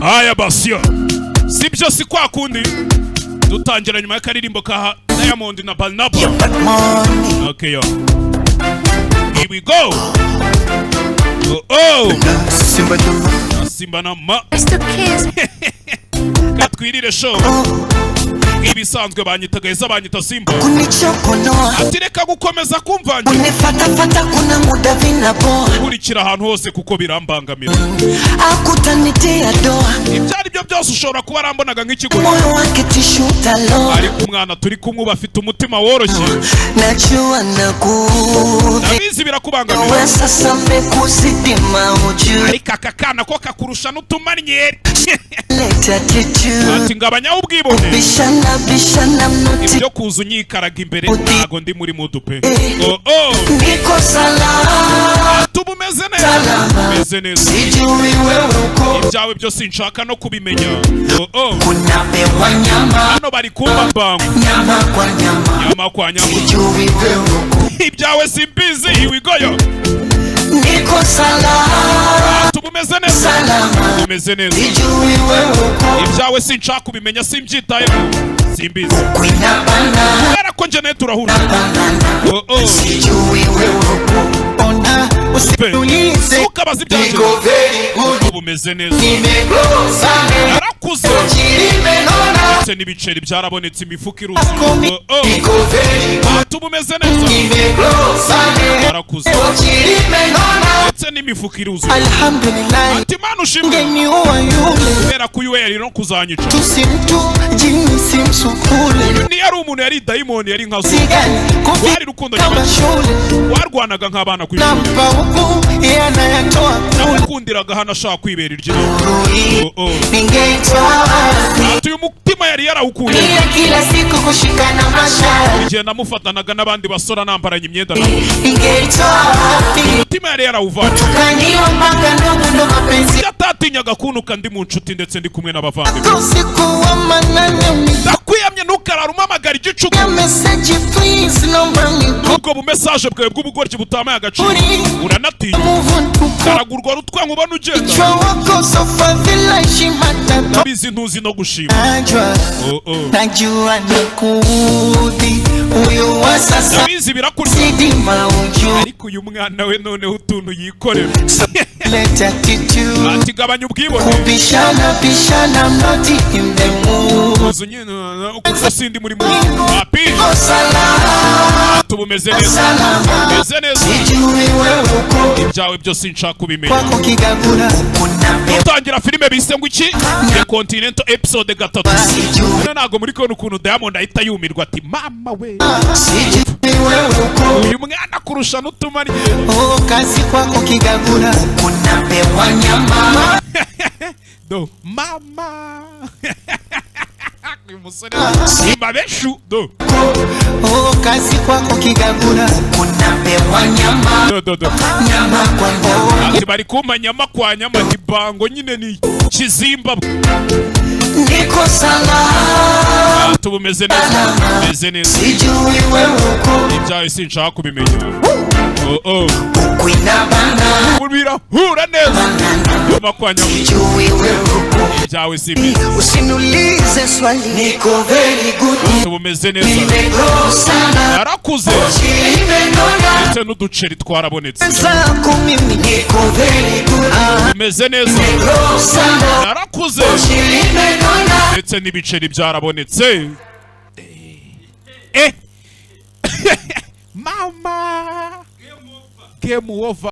Aya basyo sibyo si kwa kundi dutangira nyuma y'akaririmbo ka Diamond na Barnaba. Okay yo, here we go. Simba na ma katwirire show ibisanzwe banyitageza banyita Simba ati reka gukomeza kumvanje unifata kuna muda vinapo kurikira ahantu hose kuko birambangamira akutanitia doa ibyari byo byose ushobora kuba arambonaga nk'ikigo moyo wake tishuta lo ariko umwana turi kumwe bafite umutima woroshye najua nabizi birakubangamira wewe sasa mekuzidi mauju ariko aka kana ko kakurusha n'utumanyeri leta titu ati ngabanya ubwibone bishana mnuti ibyo kuza unyikaraga imbere ntago ndi muri mudupe niko salama tubumeze neza sijui wewe uko ibyawe byo sinshaka no kubimenya kunapewa nyama hano bari kumba mbangu nyama kwa nyama sijui wewe uko ibyawe simbizi iwigoyo niko salama tubumeze neza tubumeze neza sijui wewe uko ibyawe sinshaka kubimenya simbyitayeho simbizi kwinabana era ko njye turahura sijui wewe uko ona usiulize ukabaza ibyanjye tubumeze neza arakuze ndetse n'ibiceri byarabonetse imifuka iruzuye tubumeze neza arakuze ndetse n'imifuka iruzuye alhamdulillah ati mana ushimwe kubera ko uyu we yari no kuzanyica uyu ni yari umuntu yari dayimoni yari nka zo wari rukundo warwanaga nk'abana ku ishuri namukundiraga hano ashaka kwibera iryo ati uyu mutima yari yarawukuye kila siku kushikana mashara igihe namufatanaga n'abandi basora nambaranye imyenda umutima yari yarawuvanye yatatinyaga kunuka ndi mu nshuti ndetse ndi kumwe n'abavandimwe ndakwiyamye ntukarara umamagara igicuku ubwo bumesaje bwawe bw'ubugoryi butamaye agaciro uranatinya karagurwa rutwa nkubona ugenda ndabizi ntuzi no gushima ndabizi birakurya ariko uyu mwana we noneho utuntu yikorera ati gabanya ubwibone uzu nyine uko sindi muri mu api tubumeze neza meze neza ibyawe byose nshaka kubimenya utangira filime bise ngo iki The Continental episode 3 ntago muri kone ukuntu Diamond ahita yumirwa ati mama we uyu mwana kurusha n'utumari kazi kwako kigagura unapewa nyama do mama Simba beshu do kazi kwako kigagura unapewa nyama do nyama kwa nyama ati bari kumpa nyama kwa nyama ntibango nyine ni kizimba niko salama tubumeze neza meze neza sijui wewe uko ibyawe sinshaka kubimenya kwinabana kubira hura neza nyama kwa nyama sijui wewe uko ibyawe simbi usiniulize swali niko very good tubumeze neza yarakuze ndetse n'uduceri twarabonetse zako mimi niko very good tubumeze neza yarakuze ndetse n'ibiceri byarabonetse mama game over